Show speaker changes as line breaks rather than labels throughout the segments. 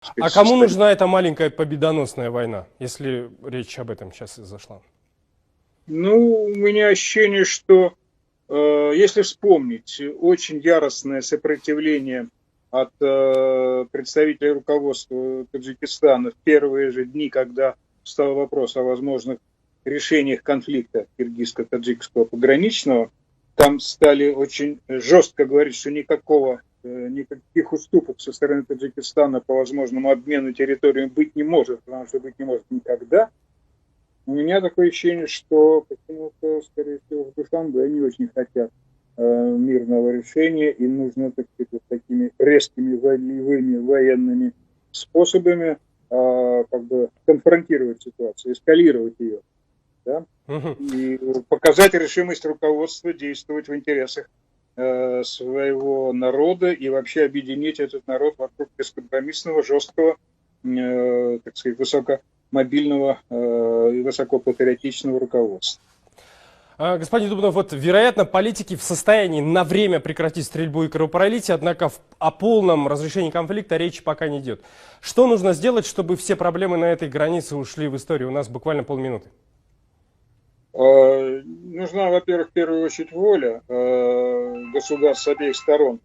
А кому нужна эта маленькая победоносная война, если речь об этом сейчас и зашла?
Ну, у меня ощущение, что если вспомнить очень яростное сопротивление от представителей руководства Таджикистана в первые же дни, когда встал вопрос о возможных решениях конфликта киргизско-таджикского пограничного, там стали очень жестко говорить, что никаких уступок со стороны Таджикистана по возможному обмену территориями быть не может, потому что быть не может никогда. У меня такое ощущение, что почему-то, скорее всего, в Душанбе они очень хотят мирного решения, и нужно, так сказать, вот такими резкими волевыми военными способами как бы конфронтировать ситуацию, эскалировать ее, да? И показать решимость руководства действовать в интересах своего народа и вообще объединить этот народ вокруг бескомпромиссного, жесткого, так сказать, высокомобильного и высокопатриотичного руководства.
Господин Дубнов, вот, вероятно, политики в состоянии на время прекратить стрельбу и кровопролитие, однако о полном разрешении конфликта речи пока не идет. Что нужно сделать, чтобы все проблемы на этой границе ушли в историю? У нас буквально полминуты.
Нужна, во-первых, в первую очередь воля государств с обеих сторон,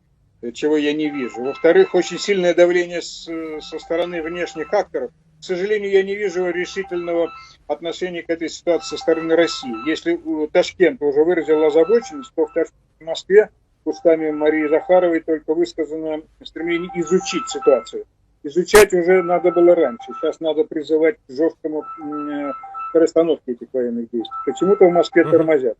чего я не вижу. Во-вторых, очень сильное давление со стороны внешних акторов. К сожалению, я не вижу решительного отношения к этой ситуации со стороны России. Если Ташкент уже выразил озабоченность, то в Москве устами Марии Захаровой только высказано стремление изучить ситуацию. Изучать уже надо было раньше. Сейчас надо призывать к жесткому расстановке этих военных действий. Почему-то в Москве тормозят.